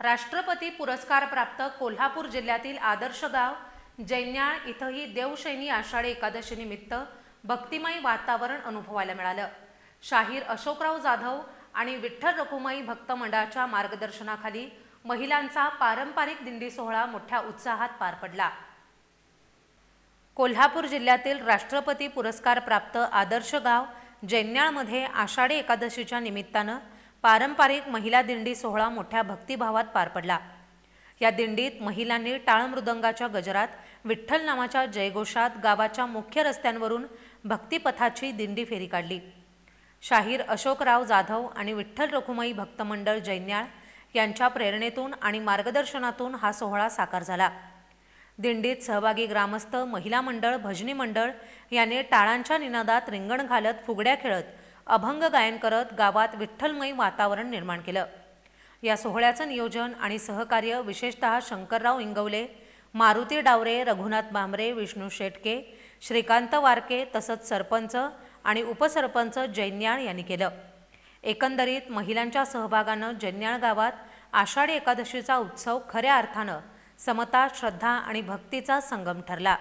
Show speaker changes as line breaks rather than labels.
राष्ट्रपती पुरस्कार प्राप्त कोल्हापूर जिल्ह्यातील आदर्श गाव जैन्याळ इथंही देवशैनी आषाढी एकादशी निमित्त भक्तिमय वातावरण अनुभवायला मिळालं। शाहीर अशोकराव जाधव आणि विठ्ठल रखुमाई भक्त मंडळाच्या मार्गदर्शनाखाली महिलांचा पारंपरिक दिंडी सोहळा मोठ्या उत्साहात पार पडला। कोल्हापूर जिल्ह्यातील राष्ट्रपती पुरस्कार प्राप्त आदर्श गाव जैन्याळमध्ये आषाढी एकादशीच्या निमित्तानं पारंपरिक महिला दिंडी सोहळा मोठ्या भक्तिभावात पार पडला। या दिंडीत महिलांनी टाळमृदंगाच्या गजरात विठ्ठल नामाच्या जयघोषात गावाच्या मुख्य रस्त्यांवरून भक्तिपथाची दिंडी फेरी काढली। शाहीर अशोकराव जाधव आणि विठ्ठल रखुमाई भक्त मंडळ जैन्याळ यांच्या प्रेरणेतून आणि मार्गदर्शनातून हा सोहळा साकार झाला। दिंडीत सहभागी ग्रामस्थ, महिला मंडळ, भजनी मंडळ याने टाळांच्या निनादात रिंगण घालत, फुगड्या खेळत, अभंग गायन करत गावात विठ्ठलमय वातावरण निर्माण केलं। या सोहळ्याचं नियोजन आणि सहकार्य विशेषतः शंकरराव इंगवले, मारुती डावरे, रघुनाथ बांबरे, विष्णू शेटके, श्रीकांत वारके तसंच सरपंच आणि उपसरपंच जैन्याळ यांनी केलं। एकंदरीत महिलांच्या सहभागानं जैन्याळ गावात आषाढी एकादशीचा उत्सव खऱ्या अर्थानं समता, श्रद्धा आणि भक्तीचा संगम ठरला।